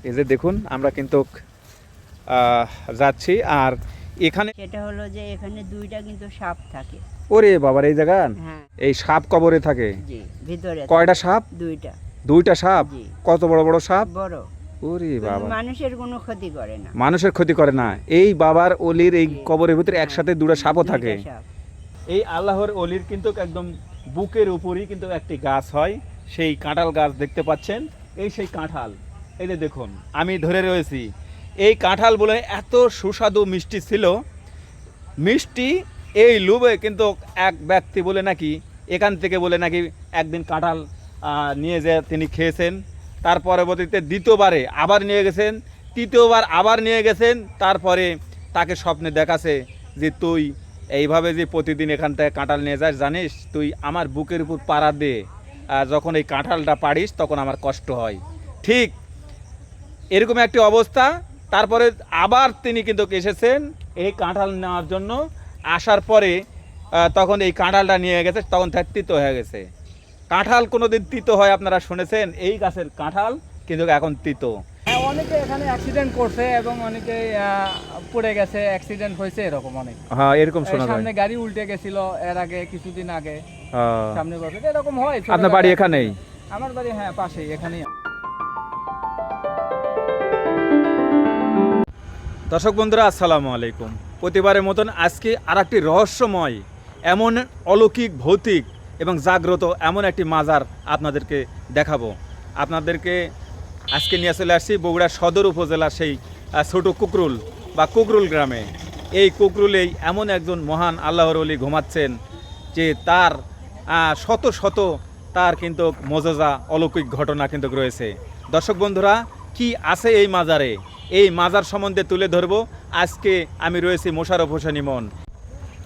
এই যে দেখুন আমরা কিন্তু যাচ্ছি আর এখানে সেটা হলো যে এখানে দুইটা কিন্তু সাপ থাকে। ওরে বাবার এই জায়গা হ্যাঁ এই সাপ কবরে থাকে। জি, ভিতরে কয়টা থাকে। সাপ? দুইটা। দুইটা সাপ? জি। কত বড় বড় সাপ? বড়। ওরে কিন্তু বাবা, মানুষের কোনো ক্ষতি করে না। মানুষের ক্ষতি করে না। এই বাবার অলির এই জি। কবরের ভিতরে হ্যাঁ, একসাথে দুটো সাপও দুইটা থাকে। সাপ। এই আল্লাহর অলির কিন্তু একদম বুকের উপরই কিন্তু একটি গাছ হয়, সেই কাঁঠাল গাছ দেখতে পাচ্ছেন। এই সেই কাঁঠাল, এই যে দেখুন আমি ধরে রয়েছি। এই কাঁঠাল বলে এত সুস্বাদু মিষ্টি ছিল, মিষ্টি এই লোভে কিন্তু এক ব্যক্তি বলে নাকি এখান থেকে বলে নাকি একদিন কাঁঠাল নিয়ে যেয়ে তিনি খেয়েছেন। তার পরবর্তীতে দ্বিতীয়বারে আবার নিয়ে গেছেন, তৃতীয়বার আবার নিয়ে গেছেন। তারপরে তাকে স্বপ্নে দেখাছে যে তুই এইভাবে যে প্রতিদিন এখান থেকে কাঁঠাল নিয়ে যাস, জানিস তুই আমার বুকের উপর পাড়া দে, যখন এই কাঁঠালটা পাড়িস তখন আমার কষ্ট হয়। ঠিক এরকম একটি অবস্থা। তারপরে আবার তিনি কিন্তু এসেছেন এই কাঁঠাল নেওয়ার জন্য। আসার পরে তখন এই কাঁঠালটা নিয়ে গেছে, তখন তিতো হয়ে গেছে। কাঁঠাল কোনোদিন তিতো হয় আপনারা শুনেছেন? এই গাছের কাঁঠাল কিন্তু এখন তিতো। হ্যাঁ, অনেকে এখানে অ্যাক্সিডেন্ট করছে এবং অনেকে পড়ে গেছে, অ্যাক্সিডেন্ট হয়েছে এরকম অনেক। হ্যাঁ এরকম শোনা যায়। সামনে গাড়ি উল্টে গেছিল এর আগে, কিছুদিন আগে সামনে বছর এরকম হয়। আপনার বাড়ি এখানেই? আমার বাড়ি হ্যাঁ পাশেই, এখানেই। দর্শক বন্ধুরা আসসালামু আলাইকুম। প্রতিবারের মতন আজকে আর একটি রহস্যময়, এমন অলৌকিক, ভৌতিক এবং জাগ্রত এমন একটি মাজার আপনাদেরকে দেখাবো। আপনাদেরকে আজকে নিয়ে চলে আসছি বগুড়া সদর উপজেলার সেই ছোট কুকরুল বা কুকরুল গ্রামে। এই কুকরুলেই এমন একজন মহান আল্লাহর ওলি ঘুমাচ্ছেন যে তার শত শত তার কিন্তু মজেজা অলৌকিক ঘটনা কিন্তু রয়েছে। দর্শক বন্ধুরা, কি আছে এই মাজারে, এই মাজার সম্বন্ধে তুলে ধরবো। আজকে আমি রয়েছি মোশাররফ হোসেন ইমন।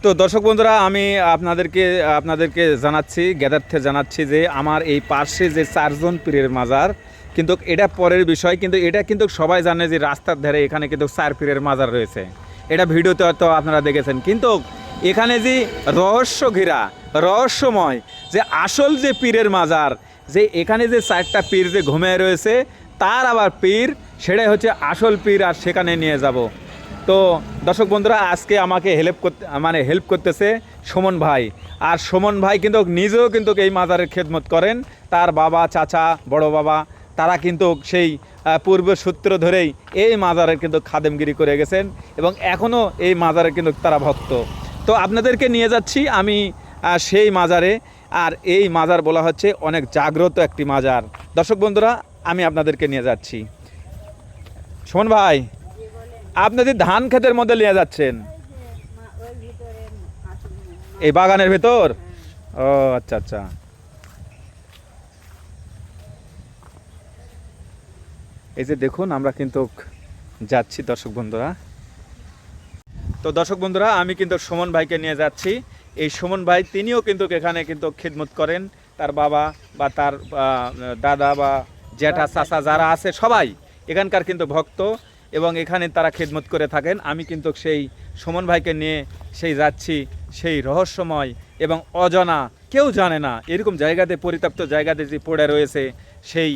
তো দর্শক বন্ধুরা, আমি আপনাদেরকে জানাচ্ছি, জ্ঞাতার্থে জানাচ্ছি যে আমার এই পাশে যে 4 জন পীরের মাজার, কিন্তু এটা পরের বিষয়। কিন্তু এটা কিন্তু সবাই জানে যে রাস্তার ধারে এখানে কিন্তু 4 পীরের মাজার রয়েছে। এটা ভিডিওতে হয়তো আপনারা দেখেছেন। কিন্তু এখানে যে রহস্য ঘেরা, রহস্যময় যে আসল যে পীরের মাজার, যে এখানে যে 4টা পীর যে ঘুমিয়ে রয়েছে, তার আবার পীর, সেটাই হচ্ছে আসল পীর। আর সেখানে নিয়ে যাব। তো দর্শক বন্ধুরা, আজকে আমাকে হেল্প করতেছে সুমন ভাই। আর সুমন ভাই কিন্তু নিজেও কিন্তু এই মাজারের খেদমত করেন। তার বাবা, চাচা, বড় বাবা তারা কিন্তু সেই পূর্ব সূত্র ধরেই এই মাজারের কিন্তু খাদেমগিরি করে গেছেন এবং এখনও এই মাজারের কিন্তু তারা ভক্ত। তো আপনাদেরকে নিয়ে যাচ্ছি আমি সেই মাজারে। আর এই মাজার বলা হচ্ছে অনেক জাগ্রত একটি মাজার। দর্শক বন্ধুরা, আমি আপনাদেরকে নিয়ে যাচ্ছি। সুমন ভাই, আপনাদের ধান ক্ষেতের মধ্যে নিয়ে যাচ্ছেন? এই বাগানের ভেতর? ও আচ্ছা আচ্ছা। এই যে দেখুন আমরা কিন্তু যাচ্ছি দর্শক বন্ধুরা। তো দর্শক বন্ধুরা, আমি কিন্তু সুমন ভাইকে নিয়ে যাচ্ছি। এই সুমন ভাই তিনিও কিন্তু এখানে কিন্তু খিদমত করেন। তার বাবা বা তার দাদা বা জ্যাঠা, চাচা যারা আছে সবাই এখানকার কিন্তু ভক্ত এবং এখানে তারা খিদমত করে থাকেন। আমি কিন্তু সেই সুমন ভাইকে নিয়ে সেই যাচ্ছি সেই রহস্যময় এবং অজানা, কেউ জানে না এরকম জায়গাতে, পরিত্যক্ত জায়গাতে যে পড়ে রয়েছে সেই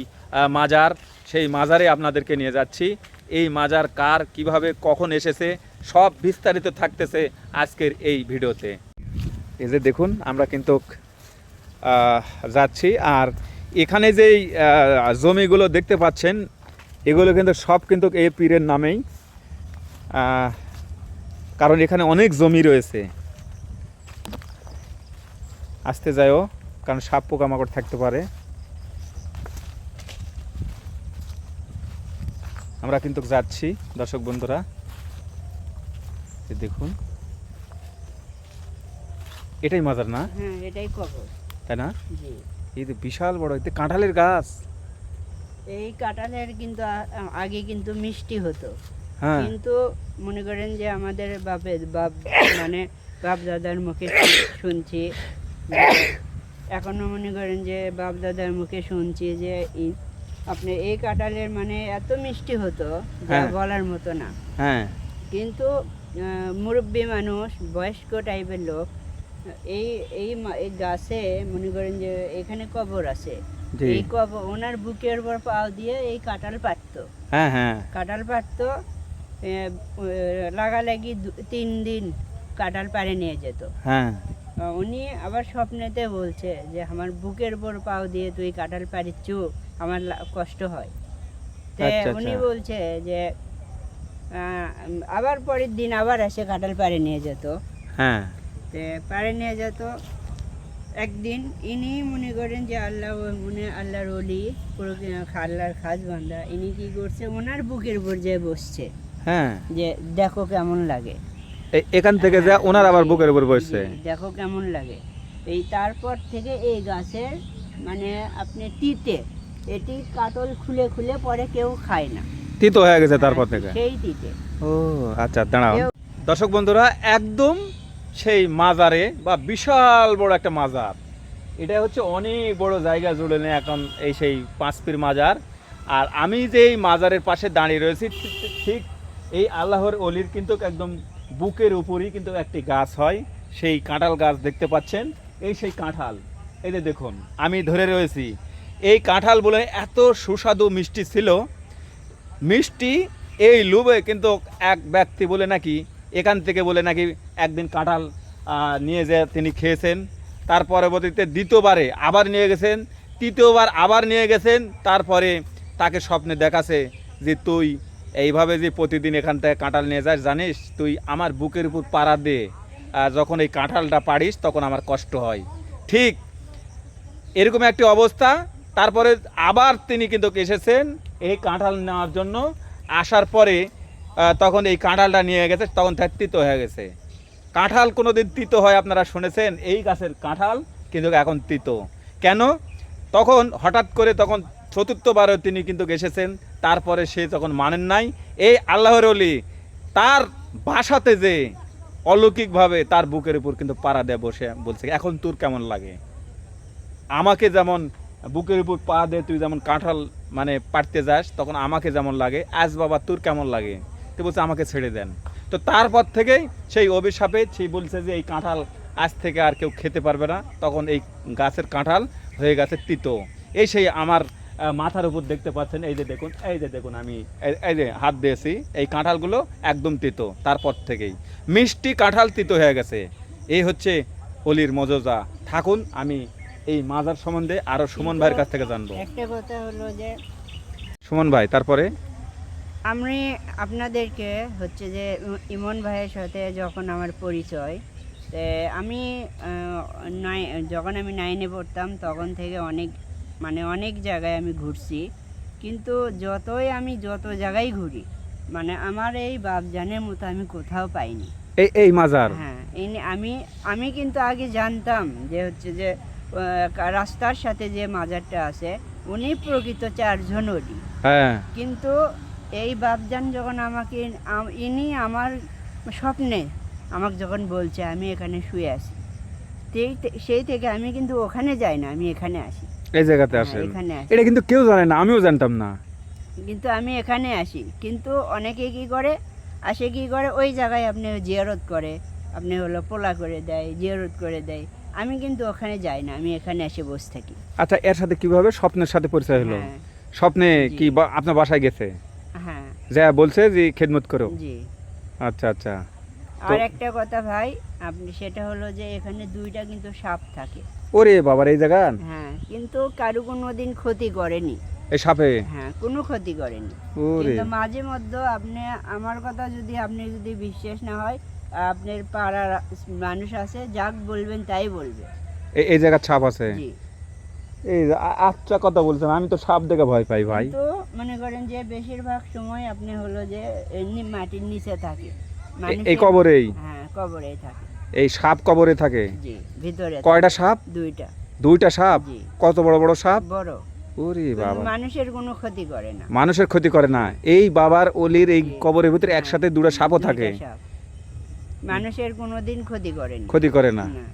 মাজার, সেই মাজারে আপনাদেরকে নিয়ে যাচ্ছি। এই মাজার কার, কিভাবে, কখন এসেছে, সব বিস্তারিত থাকতেছে আজকের এই ভিডিওতে। এই যে দেখুন আমরা কিন্তু যাচ্ছি। আর এখানে যেই জমিগুলো দেখতে পাচ্ছেন, এগুলো কিন্তু সব কিন্তু এই পীরের নামেই, কারণ এখানে অনেক জমি রয়েছে। আসতে যায়ও, কারণ সাপ পোকামাকড় থাকতে পারে। আমরা কিন্তু যাচ্ছি দর্শক বন্ধুরা। দেখুন এটাই মাজার না? হ্যাঁ, এটাই কবর, তাই না? জি। এই যে বিশাল বড়, এতে কাঁঠালের গাছ। এই কাঁঠালের কিন্তু আগে কিন্তু মিষ্টি হতো। হ্যাঁ। কিন্তু মনে করেন যে আমাদের মানে বাপ দাদার মুখে শুনছি, এখনো মনে করেন যে বাপ দাদার মুখে শুনছি যে আপনি এই কাঁঠালের মানে এত মিষ্টি হতো যা বলার মতো না। হ্যাঁ। কিন্তু মুরব্বী মানুষ, বয়স্ক টাইপের লোক এই এই গাছে মনে করেন যে এখানে কবর আছে, জি। এই ওনার বুকের উপর পাও দিয়ে এই কাঁঠাল পাড়তো। হ্যাঁ হ্যাঁ কাঁঠাল পাড়তো, লাগালাগি 3 দিন কাঁঠাল পাড়ে নিয়ে যেত। হ্যাঁ উনি আবার স্বপ্নেতে বলছে যে আমার বুকের উপর পাও দিয়ে তুই কাঁঠাল পাড়িচ্ছু, আমার কষ্ট হয়। তে আচ্ছা, উনি আচ্ছা। বলছে যে আবার পরের দিন আবার এসে কাঁঠাল পাড়ে নিয়ে যেত। হ্যাঁ তে পাড়ে নিয়ে যেত। একদিন ইনি মনে করেন যে আল্লাহর ওলি, পুরো আল্লাহর খাস বান্দা, ইনি কি করছে ওনার বুকের উপর যে বসছে হ্যাঁ যে দেখো কেমন লাগে। এখান থেকে যা ওনার আবার বুকের উপর বসছে। জি, দেখো কেমন লাগে। এই তারপর থেকে এই গাছের মানে আপনি এটি কাটল খুলে খুলে পরে কেউ খায় না। তিতো হয়ে গেছে তারপর থেকে। সেই তিতে। ও আচ্ছা, দাঁড়াও। দর্শক বন্ধুরা, একদম সেই মাজারে বা বিশাল বড় একটা মাজার, এটা হচ্ছে অনেক বড় জায়গা জুড়ে নেই এখন এই সেই পাঁচপীর মাজার। আর আমি যে এই মাজারের পাশে দাঁড়িয়ে রয়েছি, ঠিক এই আল্লাহর অলির কিন্তু একদম বুকের উপরই কিন্তু একটি গাছ হয়, সেই কাঁঠাল গাছ দেখতে পাচ্ছেন। এই সেই কাঁঠাল, এই যে দেখুন আমি ধরে রয়েছি। এই কাঁঠাল বলে এত সুস্বাদু মিষ্টি ছিল, মিষ্টি এই লোভে কিন্তু এক ব্যক্তি বলে নাকি এখান থেকে বলে নাকি একদিন কাঁঠাল নিয়ে যে তিনি খেয়েছেন, তার পরবর্তীতে দ্বিতীয়বারে আবার নিয়ে গেছেন, তৃতীয়বার আবার নিয়ে গেছেন। তারপরে তাকে স্বপ্নে দেখাছে যে তুই এইভাবে যে প্রতিদিন এখান থেকে কাঁঠাল নিয়ে যাস, জানিস তুই আমার বুকের উপর পাড়া দে, যখন এই কাঁঠালটা পাড়িস তখন আমার কষ্ট হয়। ঠিক এরকম একটি অবস্থা। তারপরে আবার তিনি কিন্তু এসেছেন এই কাঁঠাল নেওয়ার জন্য। আসার পরে তখন এই কাঁঠালটা নিয়ে গেছে, তখন তার তিতো হয়ে গেছে। কাঁঠাল কোনো দিন তিতো হয় আপনারা শুনেছেন? এই গাছের কাঁঠাল কিন্তু এখন তিতো কেন? তখন হঠাৎ করে তখন চতুর্থবারও তিনি কিন্তু এসেছেন, তারপরে সে তখন মানেন নাই। এই আল্লাহর ওলি তার বাসাতে যে অলৌকিকভাবে তার বুকের উপর কিন্তু পাড়া দেয় বসে বলছে, এখন তোর কেমন লাগে? আমাকে যেমন বুকের উপর পা দে, তুই যেমন কাঁঠাল মানে পাড়তে যাস, তখন আমাকে যেমন লাগে, আজ বাবা তোর কেমন লাগে? তুই বলছে আমাকে ছেড়ে দেন। তো তারপর থেকেই সেই অভিশাপে সেই বলছে যে এই কাঁঠাল আজ থেকে আর কেউ খেতে পারবে না। তখন এই গাছের কাঁঠাল হয়ে গেছে তিতো। এই সেই আমার মাথার উপর দেখতে পাচ্ছেন, এই যে দেখুন, এই যে দেখুন আমি এই যে হাত দিয়েছি, এই কাঁঠালগুলো একদম তিতো। তারপর থেকেই মিষ্টি কাঁঠাল তিতো হয়ে গেছে। এই হচ্ছে অলির মজজা। থাকুন, আমি এই মাজার সম্বন্ধে আরো সুমন ভাইয়ের কাছ থেকে জানবো। একটা কথা হলো যে সুমন ভাই, তারপরে আমি আপনাদেরকে হচ্ছে যে ইমন ভাইয়ের সাথে যখন আমার পরিচয়, আমি যখন আমি 9-এ পড়তাম তখন থেকে অনেক জায়গায় আমি ঘুরছি। কিন্তু যত জায়গায় ঘুরি, মানে আমার এই বাপজানের মতো আমি কোথাও পাইনি। এই মাজার, হ্যাঁ, আমি কিন্তু আগে জানতাম যে হচ্ছে যে রাস্তার সাথে যে মাজারটা আছে উনি প্রকৃত 4 জন ওলি। হ্যাঁ, কিন্তু এই বাপজান যখন ইনি আমার স্বপ্নে আমাকে যখন বলছে আমি এখানে শুয়ে আছি, সেই থেকে আমি কিন্তু ওখানে যাই না, আমি এখানে আসি। এই জায়গাতে হ্যাঁ, আসেন। এখানে আসি। এটা কিন্তু কেউ জানে না, আমিও জানতাম না। কিন্তু আমি এখানে আসি। কিন্তু অনেকে কি করে ওই জায়গায় আপনি জিয়ারত করে, আপনি হলো পোলা করে দেয়, জিয়ারত করে দেয়। আমি কিন্তু ওখানে যাই না, আমি এখানে এসে বসে থাকি। আচ্ছা, এর সাথে কিভাবে স্বপ্নের সাথে পরিচয় হলো? হ্যাঁ, স্বপ্নে জি। কি আপনার বাসায় গেছে, হ্যাঁ, যা বলছে যে খেদমত করো? জি। আচ্ছা আচ্ছা। আর একটা কথা ভাই, সেটা হলো যে এখানে 2টা কিন্তু সাপ থাকে। ওরে বাবার, এই জায়গা হ্যাঁ, কিন্তু কারো কোনোদিন ক্ষতি করেনি। এই সাপে? হ্যাঁ, কোনো ক্ষতি করেনি। ওরে, কিন্তু মাঝে মধ্যে আমার কথা আপনি যদি বিশ্বাস না হয়, আপনার পাড়ার মানুষ আছে, যাক বলবেন তাই বলবে। এই জায়গার সাপ আছে? জি। এই আচ্ছা, কথা বলছেন, আমি তো সাপ দেখে ভয় পাই ভাই। তো মনে করেন যে বেশিরভাগ সময় আপনি হলো যে এমনি মাটির নিচে থাকে। এই কবরেই? হ্যাঁ, কবরেই থাকে। এই সাপ কবরে থাকে? জি, ভিতরে। কয়টা সাপ? 2টা। 2টা সাপ? জি। কত বড় বড় সাপ? বড়। ওরে বাবা, মানুষের কোনো ক্ষতি করে না। মানুষের ক্ষতি করে না? এই বাবার অলির এই জি। কবরের ভিতরে একসাথে 2টা সাপও থাকে? 2টা সাপ। মানুষের কোনোদিন ক্ষতি করেনি। ক্ষতি করে না? না।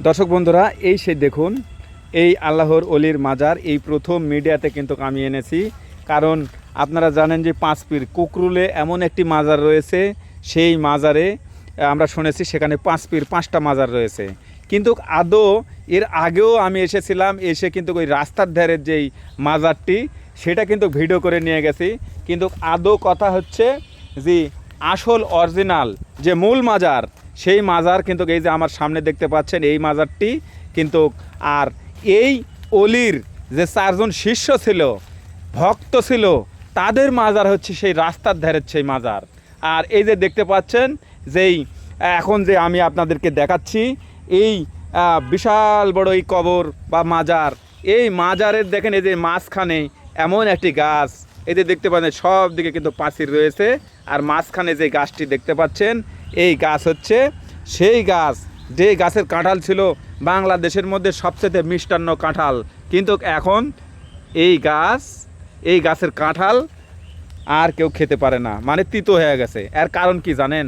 দর্শক বন্ধুরা, এই সেই দেখুন, এই আল্লাহর অলির মাজার এই প্রথম মিডিয়াতে কিন্তু আমি এনেছি। কারণ আপনারা জানেন যে পাঁচপীর কুকরুলে এমন একটি মাজার রয়েছে, সেই মাজারে আমরা শুনেছি সেখানে পাঁচপীর 5টা মাজার রয়েছে। কিন্তু আদৌ এর আগেও আমি এসেছিলাম, এসে কিন্তু ওই রাস্তার ধারের যেই মাজারটি সেটা কিন্তু ভিডিও করে নিয়ে গেছি। কিন্তু আদৌ কথা হচ্ছে যে আসল অরিজিনাল যে মূল মাজার, সেই মাজার কিন্তু এই যে আমার সামনে দেখতে পাচ্ছেন এই মাজারটি কিন্তু। আর এই অলির যে 4 জন শিষ্য ছিল, ভক্ত ছিল, তাদের মাজার হচ্ছে সেই রাস্তার ধারের সেই মাজার। আর এই যে দেখতে পাচ্ছেন যেই এখন যে আমি আপনাদেরকে দেখাচ্ছি এই বিশাল বড় এই কবর বা মাজার, এই মাজারের দেখেন এই যে মাঝখানে এমন একটি গাছ, এই যে দেখতে পাচ্ছেন সব দিকে কিন্তু প্রাচীর রয়েছে। আর মাঝখানে যে গাছটি দেখতে পাচ্ছেন এই গাছ হচ্ছে সেই গাছ যে গাছের কাঁঠাল ছিল বাংলাদেশের মধ্যে সবচেয়ে মিষ্টান্ন কাঁঠাল। কিন্তু এখন এই গাছের কাঁঠাল আর কেউ খেতে পারে না, মানে তিতো হয়ে গেছে। এর কারণ কি জানেন?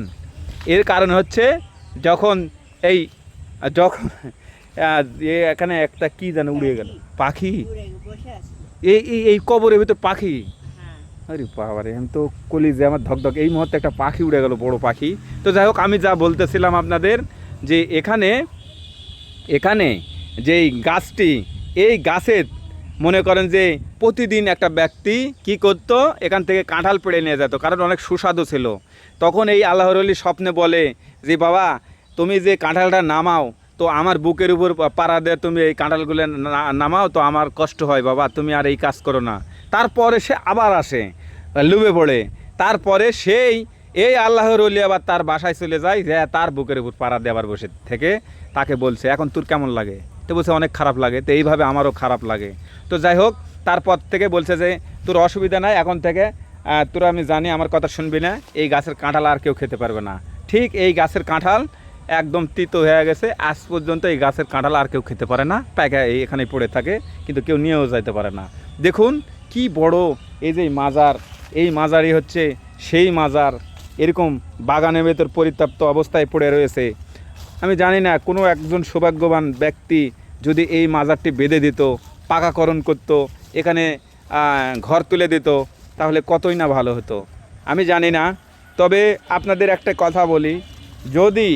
এর কারণ হচ্ছে যখন এখানে একটা কি জানে উড়ে গেল পাখি, বসে আছে। এই কবরের ভিতর পাখি। হ্যাঁ, আরে বাবারে, আমি তো কলিজে আমার ধকধক, এই মুহূর্তে একটা পাখি উড়ে গেল, বড় পাখি। তো যাই হোক, আমি যা বলতেছিলাম আপনাদের যে এখানে যেই গাছটি, এই গাছের মনে করেন যে প্রতিদিন একটা ব্যক্তি কি করতো, এখান থেকে কাঁঠাল পেড়ে নিয়ে যেত, কারণ অনেক সুস্বাদু ছিল। তখন এই আল্লাহর ওলি স্বপ্নে বলে যে বাবা, তুমি যে কাঁঠালটা নামাও তো আমার বুকের উপর পাড়া দিয়ে তুমি এই কাঁঠালগুলো নামাও, তো আমার কষ্ট হয় বাবা, তুমি আর এই কাজ করো না। তারপরে সে আবার আসে লুবে পড়ে, তারপরে এই আল্লাহর ওলি আবার তার বাসায় চলে যায়, যে তার বুকের উপর পাড়া দিয়ে আবার বসে থেকে তাকে বলছে এখন তোর কেমন লাগে? তো বলছে অনেক খারাপ লাগে। তো এইভাবে আমারও খারাপ লাগে। তো যাই হোক, তারপর থেকে বলছে যে তোর অসুবিধা নাই, এখন থেকে তোরা, আমি জানি আমার কথা শুনবি না, এই গাছের কাঁঠাল আর কেউ খেতে পারবে না। ঠিক এই গাছের কাঁঠাল একদম তিতো হয়ে গেছে, আজ পর্যন্ত এই গাছের কাঁঠাল আর কেউ খেতে পারে না, পায়কা এখানে পড়ে থাকে, কিন্তু কেউ নিয়েও যাইতে পারে না। দেখুন কি বড় এই যে মাজার, এই মাজারই হচ্ছে সেই মাজার, এরকম বাগানের ভেতর পরিত্যক্ত অবস্থায় পড়ে রয়েছে। আমি জানি না কোনো একজন সৌভাগ্যবান ব্যক্তি যদি এই মাজারটি বেঁধে দিত, পাকাকরণ করত, এখানে ঘর তুলে দিত, তাহলে কতই না ভালো হতো। আমি জানি না। তবে আপনাদের একটা কথা বলি, যদি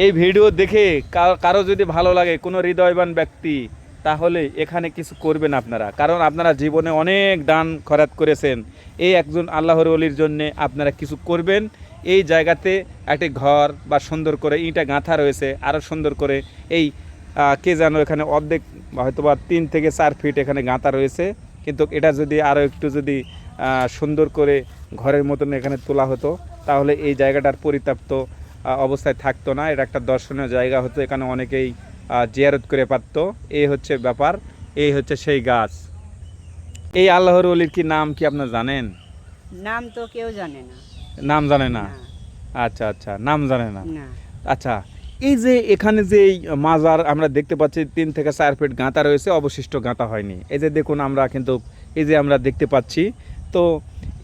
এই ভিডিও দেখে কারো যদি ভালো লাগে, কোনো হৃদয়বান ব্যক্তি, তাহলে এখানে কিছু করবেন আপনারা, কারণ আপনারা জীবনে অনেক দান খয়রাত করেছেন। এই একজন আল্লাহর ওলির জন্যে আপনারা কিছু করবেন। এই জায়গাতে একটি ঘর বা সুন্দর করে ইঁটা গাঁথা রয়েছে, আরও সুন্দর করে এই কে জানো এখানে অর্ধেক হয়তো বা 3 থেকে 4 ফিট এখানে গাঁথা রয়েছে, কিন্তু এটা যদি আরও একটু যদি সুন্দর করে ঘরের মতন এখানে তোলা হতো, তাহলে এই জায়গাটার পরিত্যক্ত অবস্থায় থাকতো না, এটা একটা দর্শনীয় জায়গা হতো, এখানে অনেকেই জিয়ারত করে পারত। এই হচ্ছে ব্যাপার, এই হচ্ছে সেই গাছ। এই আল্লাহর ওলির কি নাম কি আপনারা জানেন? নাম তো কেউ জানে না। নাম জানে না? না, আচ্ছা আচ্ছা, নাম জানে না। না। আচ্ছা, এই যে এখানে যে এই মাজার আমরা দেখতে পাচ্ছি 3 থেকে 4 ফিট গাঁথা রয়েছে, অবশিষ্ট গাঁথা হয়নি। এই যে দেখুন, আমরা কিন্তু এই যে আমরা দেখতে পাচ্ছি, তো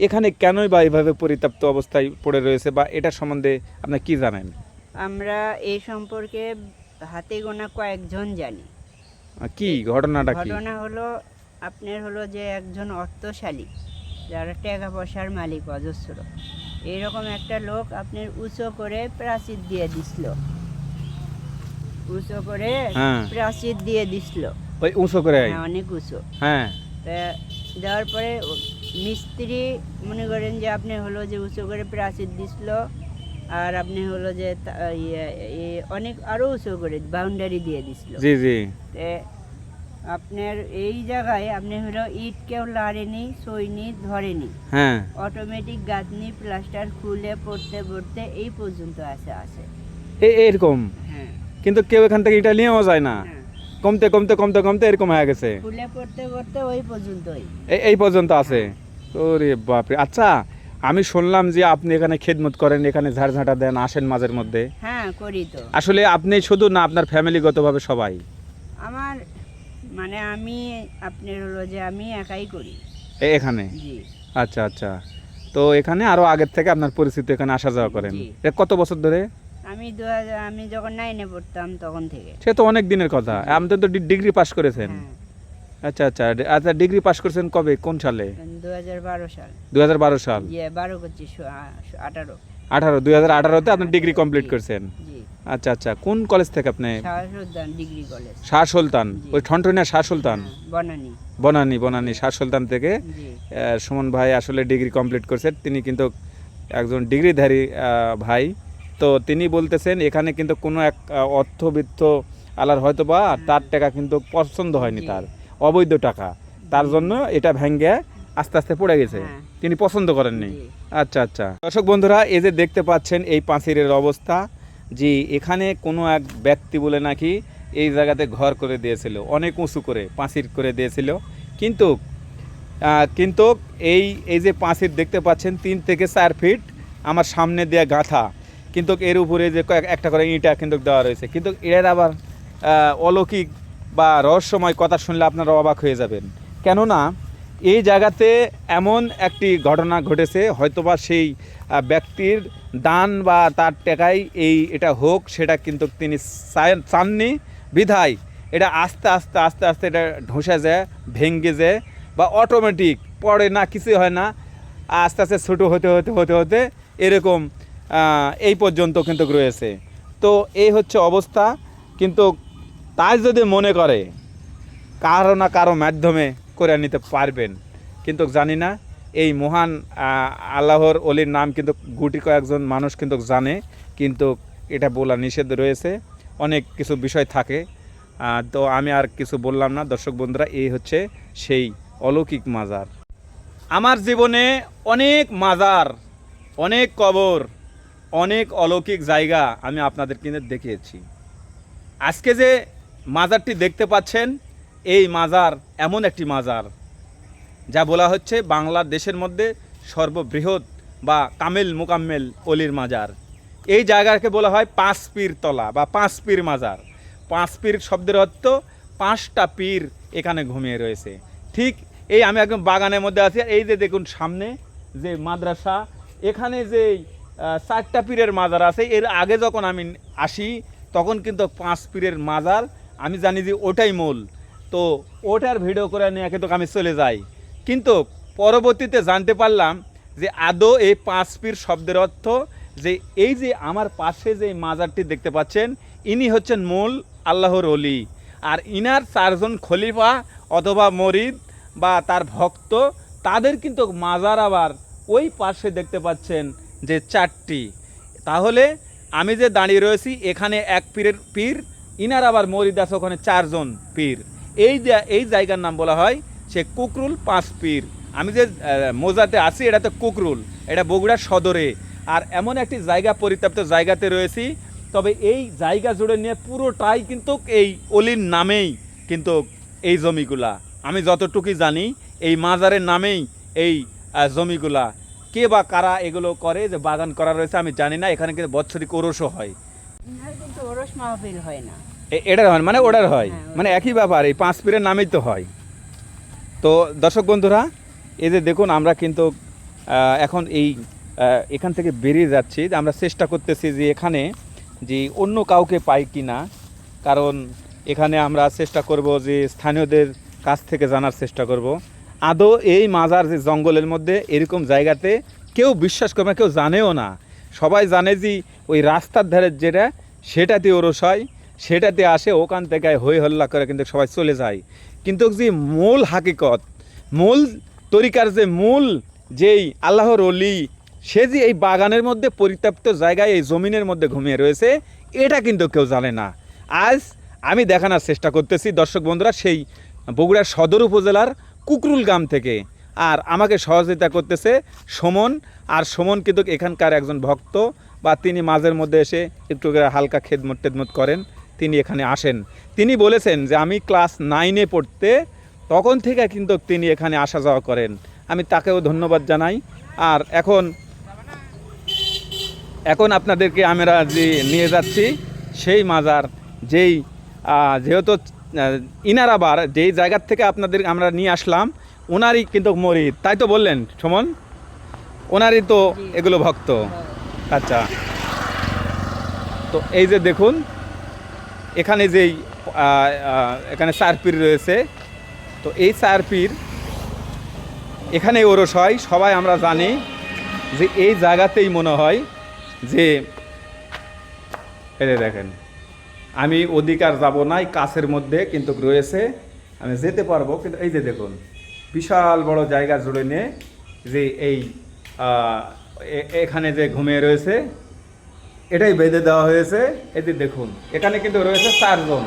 এখানে কেনই বা এইভাবে পরিত্যক্ত অবস্থায় পড়ে রয়েছে, বা এটা সম্বন্ধে আপনি কি জানেন? আমরা এই সম্পর্কে হাতে গোনা কয়েকজন জানি। কি ঘটনাটা কি? ঘটনা হলো আপনার হলো যে একজন অর্থশালী, যারা টাকা পয়সার মালিক অজস্র, এইরকম একটা লোক আপনার উঁচু করে প্রাচীর দিয়ে দিছিল, উঁচু করে হ্যাঁ। প্রাচীর দিয়ে দিছিল। ওই উঁচু করে? হ্যাঁ, অনেক উঁচু। হ্যাঁ। তা দেওয়ার পরে মিস্ত্রি মনে করেন যে আপনি হলো যে উঁচু করে প্রাচীর দিছিল, আর আপনি হলো যে অনেক আরো উঁচু করে বাউন্ডারি দিয়ে দিছিল। জি জি। আপনার এই জায়গায় আপনি হলো ইট কেউ লাড়েনি, সইনি, ধরেনি, হ্যাঁ। অটোমেটিক গাঁথনি প্লাস্টার খুলে পড়তে পড়তে এই পর্যন্ত আসে। এরকম? হ্যাঁ। কিন্তু কেউ এখান থেকে এটা নিয়েও যায় না, হ্যাঁ, কমতে কমতে কমতে কমতে এরকম হয়ে গেছে, খুলে পড়তে পড়তে ওই পর্যন্তই। এই পর্যন্ত আছে। ওরে বাপরে। আচ্ছা, আমি শুনলাম যে আপনি এখানে খেদমত করেন, এখানে ঝাড়ঝাঁটা দেন, আসেন মাঝের মধ্যে। হ্যাঁ, করি তো। আসলে আপনি শুধু না, আপনার ফ্যামিলিগতভাবে সবাই? আমার মানে আমি আপনার হলো যে আমি একাই করি এখানে? জি। আচ্ছা আচ্ছা। তো এখানে আরো আগের থেকে আপনার পরিচিত, এখানে আসা যাওয়া করেন? জি। এটা কত বছর ধরে? আমি যখন 9-এ পড়তাম তখন থেকে। সে তো অনেক দিনের কথা। আপনি তো ডিগ্রি পাস করেছেন? হ্যাঁ, আচ্ছা আচ্ছা আচ্ছা। ডিগ্রি পাস করেছেন কবে, কোন সালে? 2012 সাল। 2012 সাল? 12 করছি, 18। 2018-তে আপনি ডিগ্রি কমপ্লিট করছেন? জি। আচ্ছা আচ্ছা, কোন কলেজ থেকে আপনি? শাহ সুলতান ডিগ্রি কলেজ। শাহ সুলতান, জি। ওই ঠনঠনিয়া শাহ সুলতান, বনানী। বনানী শাহ সুলতান থেকে জি। সুমন ভাই আসলে ডিগ্রি কমপ্লিট করছেন। তিনি কিন্তু একজন ডিগ্রিধারী ভাই। তো তিনি বলতেছেন এখানে কিন্তু কোনো এক অর্থবিত্ত আলার হয়তো বা তার টাকা কিন্তু পছন্দ হয়নি, জি। তার অবৈধ টাকা, তার জন্য এটা ভেঙ্গে আস্তে আস্তে পড়ে গেছে, হ্যাঁ। তিনি পছন্দ করেননি। জি। আচ্ছা আচ্ছা, দর্শক বন্ধুরা, এই যে দেখতে পাচ্ছেন এই পাঁচিরের অবস্থা, যে এখানে কোনো এক ব্যক্তি বলে নাকি এই জায়গাতে ঘর করে দিয়েছিল, অনেক উঁচু করে পাঁচির করে দিয়েছিল। কিন্তু কিন্তু এই এই যে পাঁচির দেখতে পাচ্ছেন 3 থেকে 4 ফিট আমার সামনে দেওয়া গাঁথা, কিন্তু এর উপরে যে একটা করে ইঁটা কিন্তু দেওয়া রয়েছে। কিন্তু এর আবার অলৌকিক বা রহস্যময় কথা শুনলে আপনারা অবাক হয়ে যাবেন। কেননা এই জায়গাতে এমন একটি ঘটনা ঘটেছে, হয়তোবা সেই ব্যক্তির দান বা তার টাকায় এটা হোক, সেটা কিন্তু তিনি চাননি বিধায় এটা আস্তে আস্তে আস্তে আস্তে এটা ঢসে যায়, ভেঙ্গে যায়, বা অটোমেটিক পড়ে না, কিছু হয় না, আস্তে আস্তে ছোটো হতে হতে হতে হতে এরকম এই পর্যন্ত কিন্তু রয়েছে। তো এই হচ্ছে অবস্থা। কিন্তু তাই যদি মনে করে কারো না কারো মাধ্যমে করে নিতে পারবেন, কিন্তু জানি না এই মহান আল্লাহর অলির নাম কিন্তু গুটি কয়েকজন মানুষ কিন্তু জানে, কিন্তু এটা বলা নিষেধ রয়েছে, অনেক কিছু বিষয় থাকে। তো আমি আর কিছু বললাম না। দর্শক বন্ধুরা, এই হচ্ছে সেই অলৌকিক মাজার। আমার জীবনে অনেক মাজার, অনেক কবর, অনেক অলৌকিক জায়গা আমি আপনাদের কিন্তু দেখিয়েছি। আজকে যে মাজারটি দেখতে পাচ্ছেন, এই মাজার এমন একটি মাজার যা বলা হচ্ছে বাংলাদেশের মধ্যে সর্ববৃহৎ বা কামেল মোকাম্মেল অলির মাজার। এই জায়গাকে বলা হয় 5 পীর তলা বা 5 পীর মাজার। 5 পীর শব্দের অর্থ 5টা পীর এখানে ঘুমিয়ে রয়েছে। ঠিক এই আমি একদম বাগানের মধ্যে আছি, এই যে দেখুন সামনে যে মাদ্রাসা, এখানে যে 4টা পীরের মাজার আছে। এর আগে যখন আমি আসি তখন কিন্তু 5 পীরের মাজার আমি জানি যে ওটাই মূল। তো ওটার ভিডিও করে নিয়ে কিন্তু আমি চলে যাই, কিন্তু পরবর্তীতে জানতে পারলাম যে আদৌ এই 5 পীর শব্দের অর্থ যে এই যে আমার পাশে যে মাজারটি দেখতে পাচ্ছেন, ইনি হচ্ছেন মূল আল্লাহর অলি, আর ইনার 4 জন খলিফা অথবা মরিদ বা তার ভক্ত, তাদের কিন্তু মাজার আবার ওই পাশে দেখতে পাচ্ছেন যে 4টি। তাহলে আমি যে দাঁড়িয়ে রয়েছি এখানে এক পীরের পীর, ইনার আবার মরিদ আছে ওখানে 4 জন পীর। এই জায়গার নাম বলা হয় সে কুকরুল 5 পীর। আমি যে মোজাতে আছি এটা তো কুকরুল, এটা বগুড়া সদরে। আর এমন একটি জায়গা, পরিত্যক্ত জায়গাতে রয়েছি, তবে এই জায়গা জুড়ে নিয়ে পুরোটাই কিন্তু এই অলির নামেই কিন্তু এই জমিগুলা, আমি যতটুকুই জানি এই মাজারের নামেই এই জমিগুলা। কে বা কারা এগুলো করে, যে বাগান করা রয়েছে আমি জানি না। এখানে কিন্তু বৎসরিক ওরসও হয়। কিন্তু ওরস মাহফিল হয় না, এটার হয় মানে ওটার হয়, হ্যাঁ, মানে একই ব্যাপার, এই 5 পীরের নামেই তো হয়। তো দর্শক বন্ধুরা, এই যে দেখুন আমরা কিন্তু এখন এখান থেকে বেরিয়ে যাচ্ছি। আমরা চেষ্টা করতেছি যে এখানে যে অন্য কাউকে পাই কি না, কারণ এখানে আমরা চেষ্টা করব যে স্থানীয়দের কাছ থেকে জানার চেষ্টা করব আদৌ এই মাজার যে জঙ্গলের মধ্যে এরকম জায়গাতে কেউ বিশ্বাস করে না, কেউ জানেও না। সবাই জানে যে ওই রাস্তার ধারে যেটা সেটাতে ওরস হয়, সেটাতে আসে, ওখান থেকে হই হল্লা করে কিন্তু সবাই চলে যায়। কিন্তু যে মূল হাকিকত, মূল তরিকার যে মূল যেই আল্লাহর অলি, সে যে এই বাগানের মধ্যে পরিত্যক্ত জায়গায় এই জমিনের মধ্যে ঘুমিয়ে রয়েছে, এটা কিন্তু কেউ জানে না। আজ আমি দেখানোর চেষ্টা করতেছি দর্শক বন্ধুরা সেই বগুড়ার সদর উপজেলার কুকরুল গ্রাম থেকে। আর আমাকে সহযোগিতা করতেছে সুমন। আর সুমন কিন্তু এখানকার একজন ভক্ত, বা তিনি মাঝের মধ্যে এসে একটু হালকা খেদমত করেন, তিনি এখানে আসেন। তিনি বলেছেন যে আমি ক্লাস 9-এ পড়তে তখন থেকে কিন্তু তিনি এখানে আসা যাওয়া করেন। আমি তাকেও ধন্যবাদ জানাই। আর এখন আপনাদেরকে আমরা যে নিয়ে যাচ্ছি সেই মাজার, যেহেতু ইনার আবার যেই জায়গার থেকে আপনাদের আমরা নিয়ে আসলাম, ওনারই কিন্তু মরিদ, তাই তো বললেন সুমন? ওনারই তো এগুলো ভক্ত। আচ্ছা, তো এই যে দেখুন এখানে যেই এখানে 4 পীর রয়েছে, তো এই 4 পীর এখানে ওরস হয়। সবাই আমরা জানি যে এই জায়গাতেই মনে হয় যে এই যে দেখেন, আমি অধিকার যাব নাই, কাছের মধ্যে কিন্তু রয়েছে, আমি যেতে পারবো, কিন্তু এই যে দেখুন বিশাল বড় জায়গা জুড়ে নিয়ে যে এই এখানে যে ঘুমিয়ে রয়েছে এটাই বেঁধে দেওয়া হয়েছে। এই যে দেখুন এখানে কিন্তু রয়েছে 4 জন,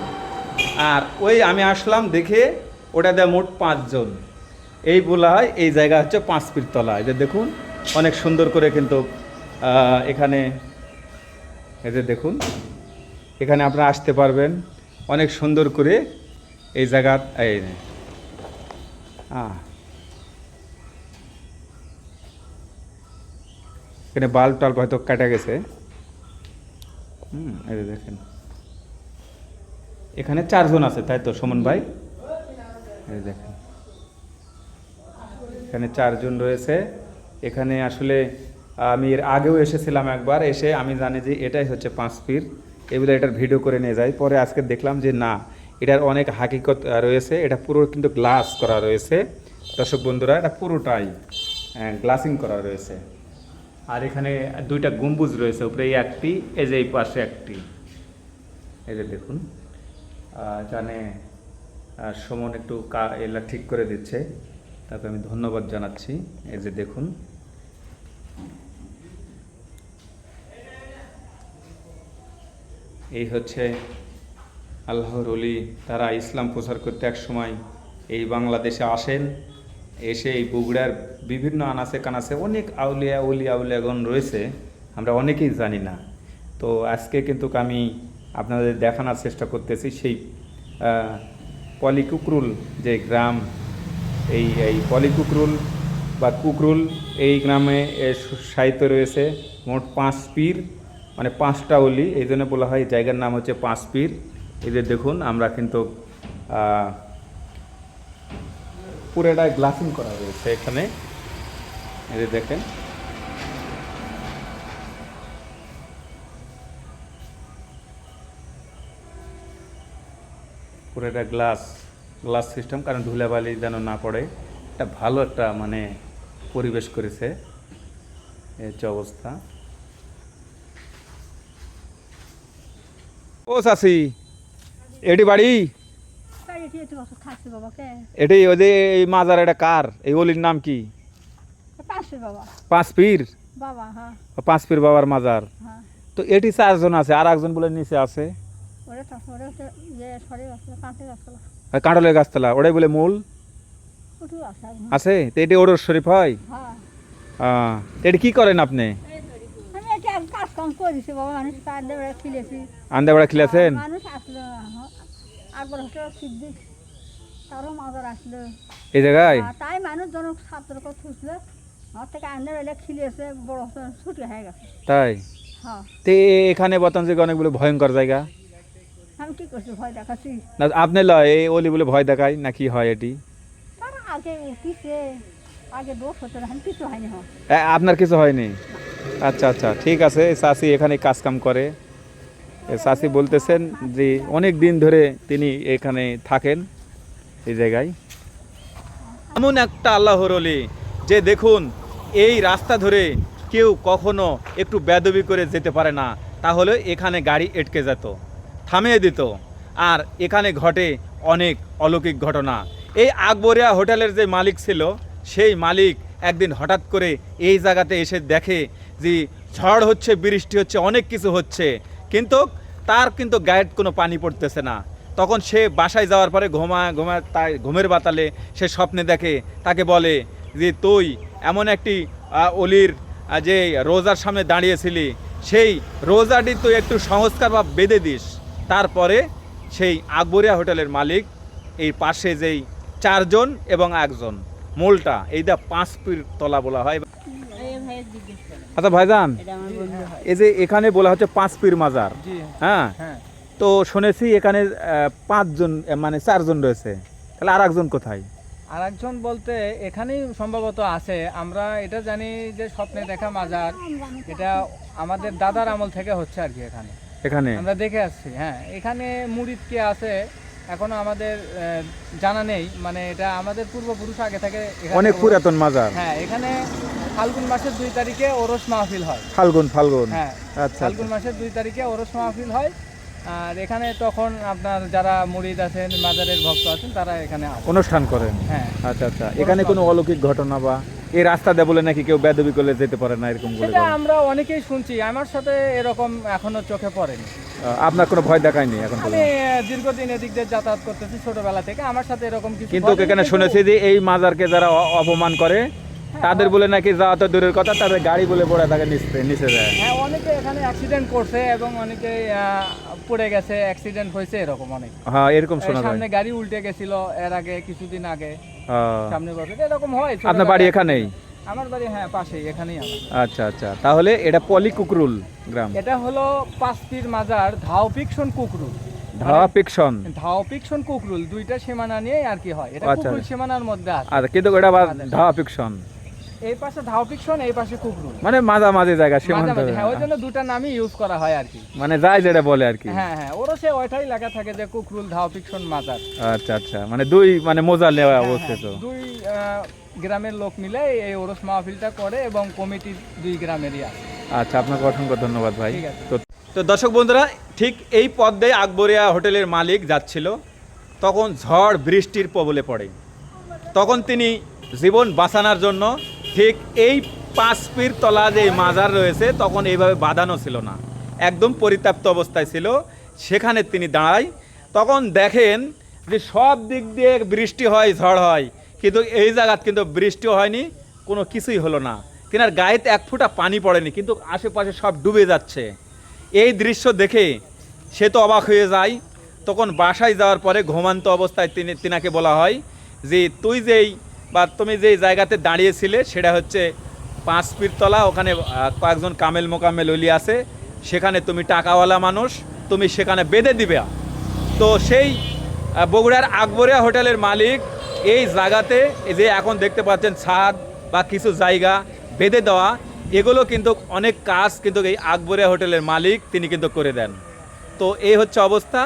আর ওই আমি আসলাম দেখে ওটা দেয় মোট 5 জন। এই বলা হয় এই জায়গা হচ্ছে 5 ফিট তলা। এই যে দেখুন অনেক সুন্দর করে কিন্তু এখানে এই যে দেখুন এখানে আপনারা আসতে পারবেন অনেক সুন্দর করে এই জায়গা। এই এখানে বাল্ব টাল্ব হয়তো কাটা গেছে। এই যে দেখেন এখানে 4 জন আছে, তাই তো সুমন ভাই? এই যে দেখেন এখানে 4 জন রয়েছে। এখানে আসলে আমি এর আগেও এসেছিলাম একবার, এসে আমি জানি যে এটাই হচ্ছে 5 ফিট, এগুলো এটার ভিডিও করে নিয়ে যাই। পরে আজকে দেখলাম যে না, এটার অনেক হাকিকত রয়েছে। এটা পুরো কিন্তু গ্লাস করা রয়েছে দর্শক বন্ধুরা, এটা পুরোটাই গ্লাসিং করা রয়েছে। আর এখানে 2টা গম্বুজ রয়েছে, উপরে এই একটি, এই যে এই পাশে একটি। এই যে দেখুন এখানে সুমন একটু এলা ঠিক করে দিচ্ছে, তাকে আমি ধন্যবাদ জানাচ্ছি। এই যে দেখুন এই হচ্ছে আল্লাহর ওলি, তারা ইসলাম প্রচার করতে এক সময় এই বাংলাদেশে আসেন। এসে এই বগুড়ার বিভিন্ন আনাচে কানাচে অনেক আউলিয়াগণ রয়েছে, আমরা অনেকেই জানি না। তো আজকে কিন্তু আমি আপনাদের দেখানোর চেষ্টা করতেছি সেই পলিকুকরুল যে গ্রাম, এই পলিকুকরুল বা কুকরুল, এই গ্রামে সাহিত্য রয়েছে মোট 5 পীর, মানে 5টা অলি, এই জন্য বলা হয় জায়গার নাম হচ্ছে 5 পীর। এদের দেখুন আমরা কিন্তু পুরোটাই গ্লাসিং করা রয়েছে এখানে। এই দেখেন পুরোটা গ্লাস সিস্টেম, কারণ ধুলাবালি যেন না পড়ে। একটা ভালো একটা মানে পরিবেশ করেছে, এই হচ্ছে অবস্থা। ও চাষি, এটি বাড়ি? এটি ওই যে এই মাজার, এটা কার? এই অলির নাম কি? 5 পীর বাবা। হ্যাঁ 5 পীর বাবার মাজার। হ্যাঁ তো এটি 4 জন আছে, আর একজন বলে নিচে আছে কাঁঠালের গাছতলা, ওটাই বলে মূল আছে। তো এটি ওরস শরীফ হয়? তো এটি কি করেন আপনি? আন্দা বেড়া খিলেছেন? এই জায়গায় তাই মানুষ জনক ছাত্র খুঁজলে থেকে আন্দা বেড়া খিলেছে, বড় ছুটি হয়ে গেছে। তাই? হ্যাঁ। তো এখানে বর্তমান যে অনেকগুলো ভয়ঙ্কর জায়গা, আমি কি করছি, ভয় দেখাচ্ছি না আপনি লয় এই অলি বলে ভয় দেখায় না কি হয়? এটি তারা আগে উঠিছে, আগে দোষ হতো না, কিছু হয়নি। আপনার কিছু হয়নি? আচ্ছা আচ্ছা, ঠিক আছে। চাষি এখানে কাজকাম করে, চাষি বলতেছেন যে অনেক দিন ধরে তিনি এখানে থাকেন এই জায়গায়। এমন একটা আল্লাহর ওলি যে দেখুন এই রাস্তা ধরে কেউ কখনো একটু বেদবি করে যেতে পারে না, তাহলে এখানে গাড়ি আটকে যেত, থামিয়ে দিত। আর এখানে ঘটে অনেক অলৌকিক ঘটনা। এই আকবরিয়া হোটেলের যে মালিক ছিল, সেই মালিক একদিন হঠাৎ করে এই জায়গাতে এসে দেখে যে ঝড় হচ্ছে, বৃষ্টি হচ্ছে, অনেক কিছু হচ্ছে, কিন্তু তার কিন্তু গায়ের কোনো পানি পড়তেছে না। তখন সে বাসায় যাওয়ার পরে ঘুমায় তাই ঘুমের বাতালে সে স্বপ্নে দেখে, তাকে বলে যে তুই এমন একটি অলির যে রোজার সামনে দাঁড়িয়েছিলি, সেই রোজাটি তুই একটু সংস্কার বা বেঁধে দিস। তারপরে সেই আকবরিয়া হোটেলের মালিক এই পাশে যেই 4 জন এবং 1 জন, মূলটা এইটা 5 পীর তলা বলা হয়। আচ্ছা ভাইজান, এই যে এখানে বলা হচ্ছে 5 পীর মাজার, হ্যাঁ, তো শুনেছি এখানে 5 জন মানে 4 জন রয়েছে, তাহলে আর একজন কোথায়? আর একজন বলতে এখানেই সম্ভবত আছে। আমরা এটা জানি যে স্বপ্নে দেখা মাজার, এটা আমাদের দাদার আমল থেকে হচ্ছে আর কি। এখানে এখানে আমরা দেখে আসছি। হ্যাঁ, এখানে মুরিদ কে আছে এখনো আমাদের জানা নেই, মানে এটা আমাদের পূর্বপুরুষ আগে থেকে এখানে অনেক পুরাতন মাজার। হ্যাঁ, এখানে ফাল্গুন মাসের 2 তারিখে ওরস মাহফিল হয়। ফাল্গুন হ্যাঁ, আচ্ছা ফাল্গুন মাসের 2 তারিখে ওরস মাহফিল হয়। আর এখানে তখন আপনার যারা মুরিদ আছেন, মাজারের ভক্ত আছেন, তারা এখানে আসে। অনুষ্ঠান করেন। হ্যাঁ, আচ্ছা আচ্ছা, এখানে কোনো অলৌকিক ঘটনা বা এই রাস্তা দিয়ে বলে নাকি কেউ বেদবি করলে যেতে পারে না এরকম বলে সেটা আমরা অনেকেই শুনছি, আমার সাথে এরকম এখনো চোখে পড়েনি। আপনার কোনো ভয় দেখায়নি এখন আমি পর্যন্ত? দীর্ঘদিন এদিক দিয়ে যাতায়াত করতেছি ছোটবেলা থেকে, আমার সাথে এরকম কিছু কিন্তু ঘটেনি, এখানে কিন্তু- শুনেছি যে এই মাজারকে যারা অপমান করে তাদের বলে নাকি যাওয়া তো দূরের কথা, তাদের গাড়ি বলে পড়ে তাকে নিচে যায়। হ্যাঁ, অনেকে এখানে অ্যাক্সিডেন্ট করছে এবং অনেকে পড়ে গেছে, অ্যাক্সিডেন্ট হয়েছে এরকম অনেক। হ্যাঁ, এরকম শোনা যায়। সামনে গাড়ি উল্টে গেছিল এর আগে, কিছুদিন আগে হ্যাঁ। সামনে বছর এরকম হয়। আপনার বাড়ি এখানেই? আমার বাড়ি হ্যাঁ পাশেই, এখানেই আমার। আচ্ছা আচ্ছা, তাহলে এটা পলিকুকরুল গ্রাম। এটা হলো 5 পীর মাজার ধাওপিকশন কুকরুল। ধাওয়া পিকশন। ধাওপিকশন কুকরুল দুইটা সীমানা নিয়ে আর কি হয়, এটা আচ্ছা। কুকরুল সীমানার মধ্যে আছে। আর কিন্তু এটা আবার ধাওয়া পিকশন, এই পাশে ধাওপিকশন, এই পাশে কুকরুল, মানে মাঝামাঝি জায়গা সীমান্ত। মাঝামাঝি। হ্যাঁ, ওই জন্য দুটা নামই ইউজ করা হয় আর কি। মানে যাই যেটা বলে আর কি। হ্যাঁ হ্যাঁ, ওরও সে ওইটাই লেখা থাকে যে কুকরুল ধাওপিকশন মাজার। আচ্ছা আচ্ছা, মানে দুই মানে মোজা নেওয়া হ্যাঁ, অবস্থিত। হ্যাঁ, দুই গ্রামের লোক মিলে এই ওরস মাহফিলটা করে এবং কমিটি 2 গ্রামেরই আছে। আচ্ছা, আপনাকে অসংখ্য ধন্যবাদ ভাই। ঠিক আছে। তো দর্শক বন্ধুরা, ঠিক এই পথ দিয়ে আকবরিয়া হোটেলের মালিক যাচ্ছিল, তখন ঝড় বৃষ্টির কবলে পড়ে। তখন তিনি জীবন বাঁচানোর জন্য ঠিক এই 5 পীর তলা যে মাজার রয়েছে তখন এইভাবে বাঁধানো ছিল না, একদম পরিত্যক্ত অবস্থায় ছিল, সেখানে তিনি দাঁড়ায়। তখন দেখেন যে সব দিক দিয়ে বৃষ্টি হয়, ঝড় হয়, কিন্তু এই জায়গাত কিন্তু বৃষ্টিও হয়নি, কোনো কিছুই হলো না। তিনার গায়েতে 1 ফোঁটা পানি পড়েনি, কিন্তু আশেপাশে সব ডুবে যাচ্ছে। এই দৃশ্য দেখে সে তো অবাক হয়ে যায়। তখন বাসায় যাওয়ার পরে ঘুমান্ত অবস্থায় তিনাকে বলা হয় যে তুমি যেই জায়গাতে দাঁড়িয়েছিলে সেটা হচ্ছে 5 পীর তলা, ওখানে কয়েকজন কামেল মোকামেল ওলি আছে, সেখানে তুমি টাকাওয়ালা মানুষ, তুমি সেখানে বেঁধে দিবে। তো সেই বগুড়ার আকবরিয়া হোটেলের মালিক এই জায়গাতে এই যে এখন দেখতে পাচ্ছেন ছাদ বা কিছু জায়গা বেঁধে দেওয়া, এগুলো কিন্তু অনেক কাজ কিন্তু এই আকবরিয়া হোটেলের মালিক তিনি কিন্তু করে দেন। তো এই হচ্ছে অবস্থা।